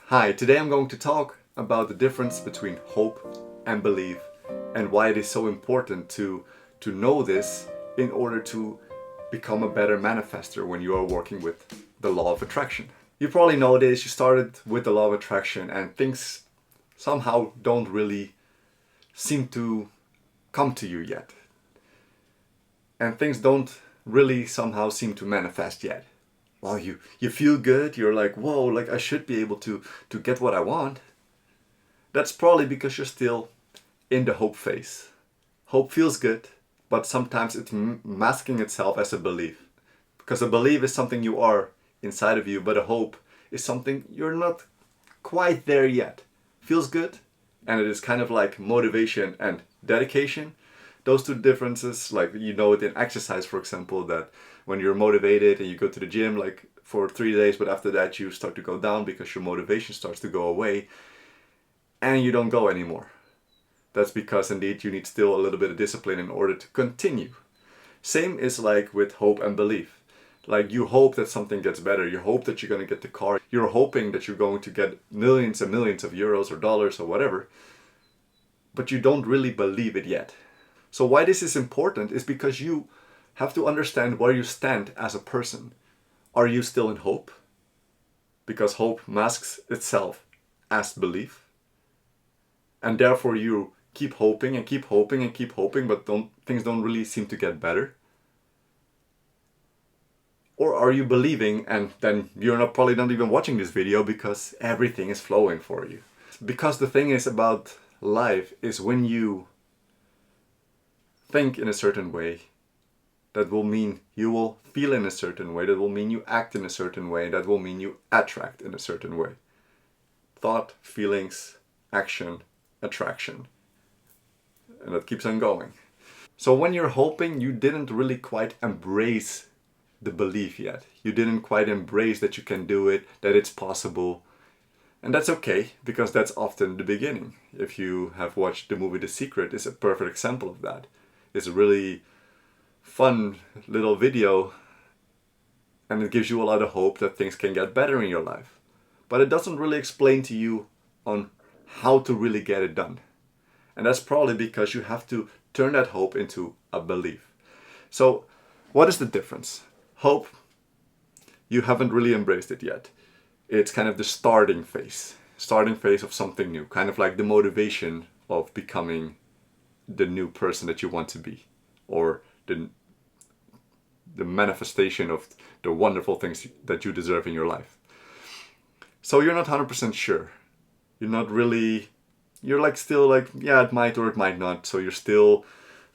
Hi, today I'm going to talk about the difference between hope and belief and why it is so important to know this in order to become a better manifester when you are working with the law of attraction. You probably know this, you started with the law of attraction and things somehow don't really seem to come to you yet. And things don't really somehow seem to manifest yet. Well, you feel good, you're like, whoa, like I should be able to get what I want. That's probably because you're still in the hope phase. Hope feels good, but sometimes it's masking itself as a belief. Because a belief is something you are inside of you, but a hope is something you're not quite there yet. Feels good, and it is kind of like motivation and dedication. Those two differences, like you know it in exercise, for example, that when you're motivated and you go to the gym like for 3 days, but after that you start to go down because your motivation starts to go away and you don't go anymore. That's because indeed you need still a little bit of discipline in order to continue. Same is like with hope and belief. Like you hope that something gets better. You hope that you're going to get the car. You're hoping that you're going to get millions and millions of euros or dollars or whatever. But you don't really believe it yet. So why this is important is because you have to understand where you stand as a person. Are you still in hope? Because hope masks itself as belief. And therefore you keep hoping and keep hoping and keep hoping, but things don't really seem to get better. Or are you believing and then you're probably not even watching this video because everything is flowing for you. Because the thing is about life is when you think in a certain way, that will mean you will feel in a certain way, that will mean you act in a certain way, that will mean you attract in a certain way. Thought, feelings, action, attraction. And that keeps on going. So when you're hoping, you didn't really quite embrace the belief yet. You didn't quite embrace that you can do it, that it's possible. And that's okay, because that's often the beginning. If you have watched the movie The Secret, it's a perfect example of that. It's a really fun little video and it gives you a lot of hope that things can get better in your life. But it doesn't really explain to you on how to really get it done. And that's probably because you have to turn that hope into a belief. So what is the difference? Hope, you haven't really embraced it yet. It's kind of the starting phase of something new, kind of like the motivation of becoming the new person that you want to be, or the manifestation of the wonderful things that you deserve in your life. So you're not 100% sure. You're not really, you're like still like, yeah, it might or it might not. So you're still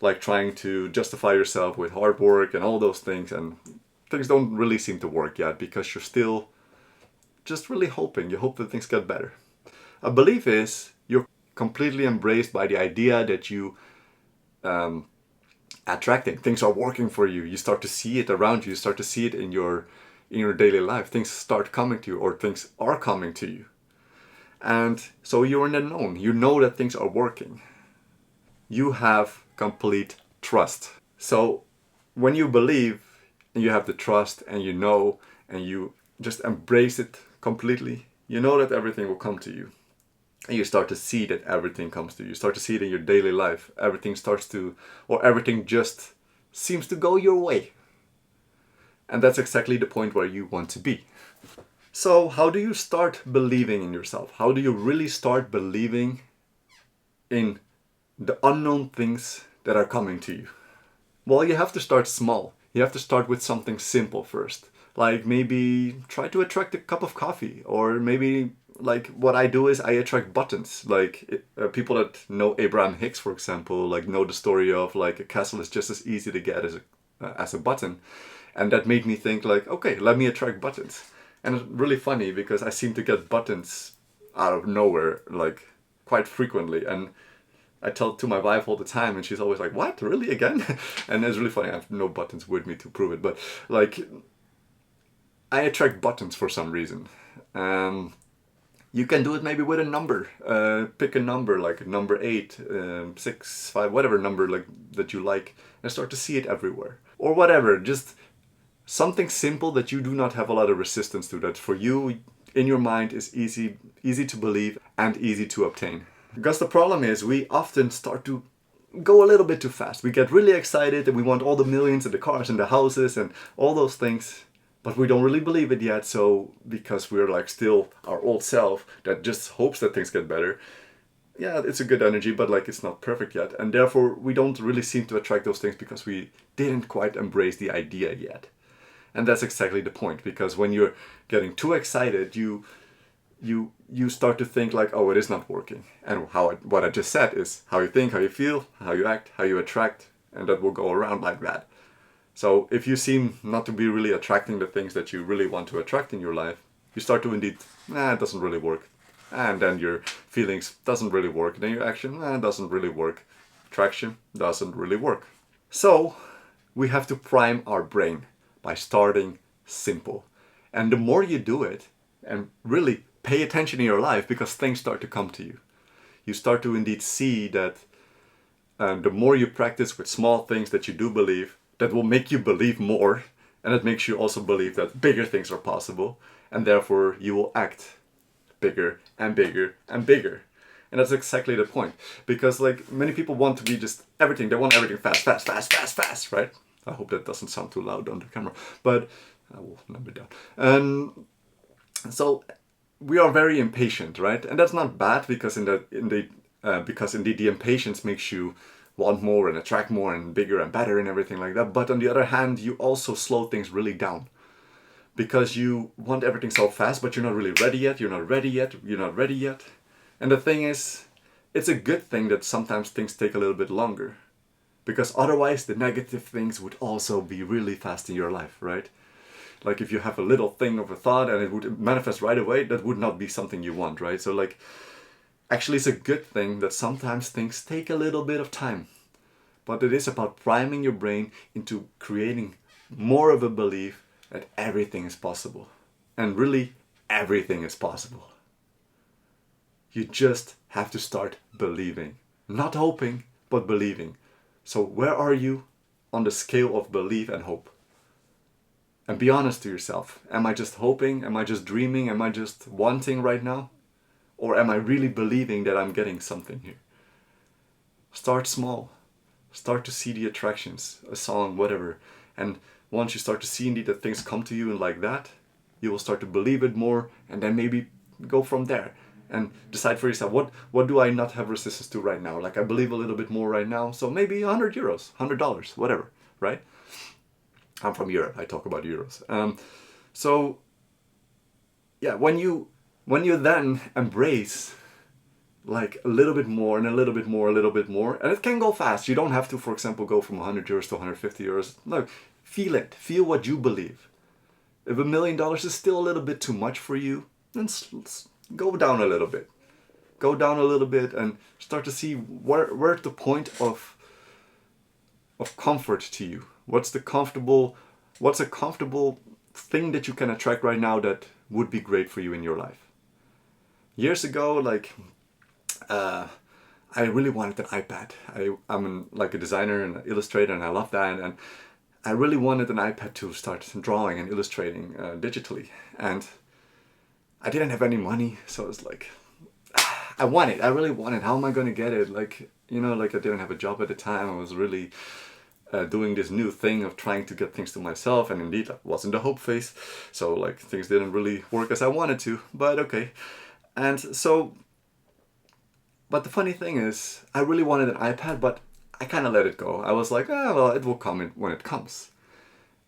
like trying to justify yourself with hard work and all those things, and things don't really seem to work yet because you're still just really hoping. You hope that things get better. A belief is you're completely embraced by the idea that you attracting. Things are working for you. You start to see it around you. You start to see it in your daily life. Things start coming to you, or things are coming to you. And so you're in the known. You know that things are working. You have complete trust. So when you believe and you have the trust and you know and you just embrace it completely, you know that everything will come to you. And you start to see that everything comes to you. You start to see it in your daily life. Everything starts to, or everything just seems to go your way. And that's exactly the point where you want to be. So how do you start believing in yourself? How do you really start believing in the unknown things that are coming to you? Well, you have to start small. You have to start with something simple first. Like maybe try to attract a cup of coffee, or maybe like what I do is I attract buttons. Like people that know Abraham Hicks, for example, like know the story of like a castle is just as easy to get as a button, and that made me think like, okay, let me attract buttons. And it's really funny because I seem to get buttons out of nowhere, like quite frequently, and I tell to my wife all the time, and she's always like, "What? Really again?" And it's really funny. I have no buttons with me to prove it, but like I attract buttons for some reason. You can do it maybe with a number. Pick a number like number 8, 6, 5, whatever number like that you like, and start to see it everywhere. Or whatever, just something simple that you do not have a lot of resistance to. That for you in your mind is easy easy to believe, and easy to obtain. Because the problem is we often start to go a little bit too fast. We get really excited and we want all the millions and the cars and the houses and all those things, but we don't really believe it yet. So because we're like still our old self that just hopes that things get better, yeah, it's a good energy, but like it's not perfect yet. And therefore we don't really seem to attract those things because we didn't quite embrace the idea yet. And that's exactly the point, because when you're getting too excited, you start to think like, oh, it is not working. And what I just said is how you think, how you feel, how you act, how you attract, and that will go around like that. So if you seem not to be really attracting the things that you really want to attract in your life, you start to indeed, it doesn't really work. And then your feelings doesn't really work. Then your action, it doesn't really work. Attraction doesn't really work. So we have to prime our brain by starting simple. And the more you do it, and really pay attention in your life, because things start to come to you. You start to indeed see that the more you practice with small things that you do believe, that will make you believe more, and it makes you also believe that bigger things are possible, and therefore you will act bigger and bigger and bigger. And that's exactly the point, because like many people want to be just everything. They want everything fast, fast, fast, fast, fast, right? I hope that doesn't sound too loud on the camera, but I will number it down. And so we are very impatient, right? And that's not bad, because because indeed the impatience makes you want more and attract more and bigger and better and everything like that. But on the other hand, you also slow things really down, because you want everything so fast, but you're not really ready yet. You're not ready yet. You're not ready yet. And the thing is, it's a good thing that sometimes things take a little bit longer, because otherwise the negative things would also be really fast in your life, right? Like if you have a little thing of a thought and it would manifest right away, that would not be something you want, right? So like, actually it's a good thing that sometimes things take a little bit of time, but it is about priming your brain into creating more of a belief that everything is possible. And really, everything is possible. You just have to start believing. Not hoping, but believing. So where are you on the scale of belief and hope? And be honest to yourself. Am I just hoping? Am I just dreaming? Am I just wanting right now? Or am I really believing that I'm getting something here? Start small. Start to see the attractions, a song, whatever. And once you start to see indeed that things come to you and like that, you will start to believe it more, and then maybe go from there. And decide for yourself, what do I not have resistance to right now? Like I believe a little bit more right now, so maybe €100, $100, whatever, right? I'm from Europe, I talk about euros. So yeah, when you then embrace like a little bit more and a little bit more, a little bit more, and it can go fast. You don't have to, for example, go from €100 to €150. No, feel it, feel what you believe. If $1 million is still a little bit too much for you, then go down a little bit. Go down a little bit and start to see where's the point of comfort to you. What's a comfortable thing that you can attract right now that would be great for you in your life? Years ago, like I really wanted an iPad. I'm like a designer and an illustrator, and I love that. And I really wanted an iPad to start drawing and illustrating digitally. And I didn't have any money, so it's like I really want it. How am I going to get it? Like, like I didn't have a job at the time. I was really doing this new thing of trying to get things to myself, and indeed I was in the hope phase, so like things didn't really work as I wanted to, but okay. And so, but the funny thing is, I really wanted an iPad, but I kind of let it go. I was like, well, it will come when it comes.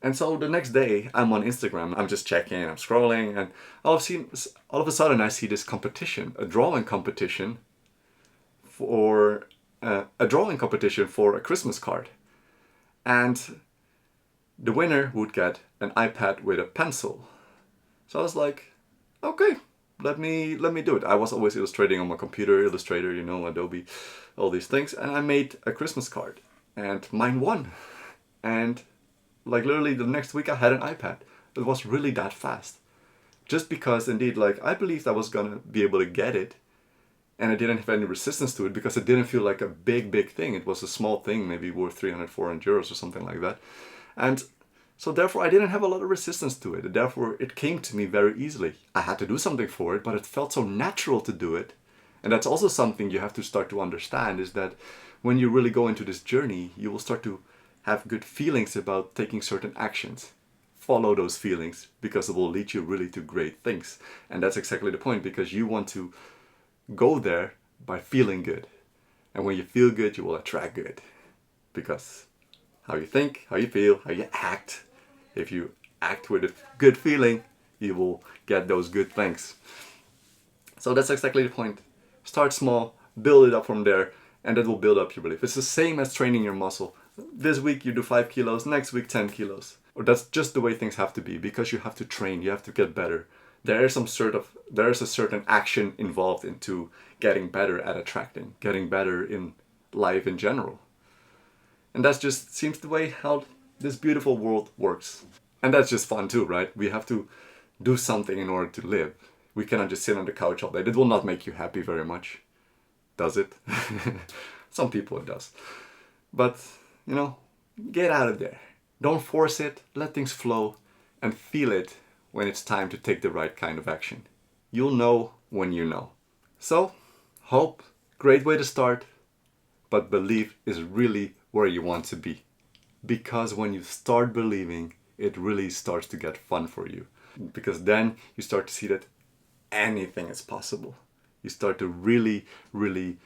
And so the next day, I'm on Instagram, I'm just checking, I'm scrolling, and all of a sudden I see this competition, a drawing competition for a Christmas card. And the winner would get an iPad with a pencil. So I was like, okay, let me do it. I was always illustrating on my computer, Illustrator, Adobe, all these things, and I made a Christmas card, and mine won. And like literally the next week I had an iPad. It was really that fast. Just because indeed, like I believed I was gonna be able to get it, and I didn't have any resistance to it because it didn't feel like a big thing. It was a small thing, maybe worth €300, €400 or something like that. And So therefore I didn't have a lot of resistance to it. Therefore it came to me very easily. I had to do something for it, but it felt so natural to do it. And that's also something you have to start to understand, is that when you really go into this journey, you will start to have good feelings about taking certain actions. Follow those feelings, because it will lead you really to great things. And that's exactly the point, because you want to go there by feeling good. And when you feel good, you will attract good. Because how you think, how you feel, how you act, if you act with a good feeling, you will get those good things. So that's exactly the point. Start small, build it up from there, and that will build up your belief. It's the same as training your muscle. This week you do 5 kilos, next week 10 kilos. Or that's just the way things have to be, because you have to train, you have to get better. There is a certain action involved into getting better at attracting, getting better in life in general. And that just seems the way how this beautiful world works. And that's just fun too, right? We have to do something in order to live. We cannot just sit on the couch all day. It will not make you happy very much. Does it? Some people it does. But, get out of there. Don't force it. Let things flow and feel it when it's time to take the right kind of action. You'll know when you know. So, hope, great way to start. But belief is really where you want to be. Because when you start believing, it really starts to get fun for you. Because then you start to see that anything is possible. You start to really, really,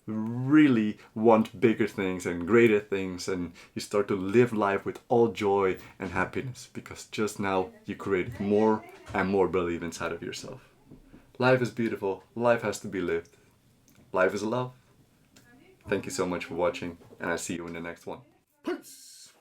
really want bigger things and greater things, and you start to live life with all joy and happiness, because just now you created more and more belief inside of yourself. Life is beautiful. Life has to be lived. Life is love. Thank you so much for watching, and I'll see you in the next one. Peace!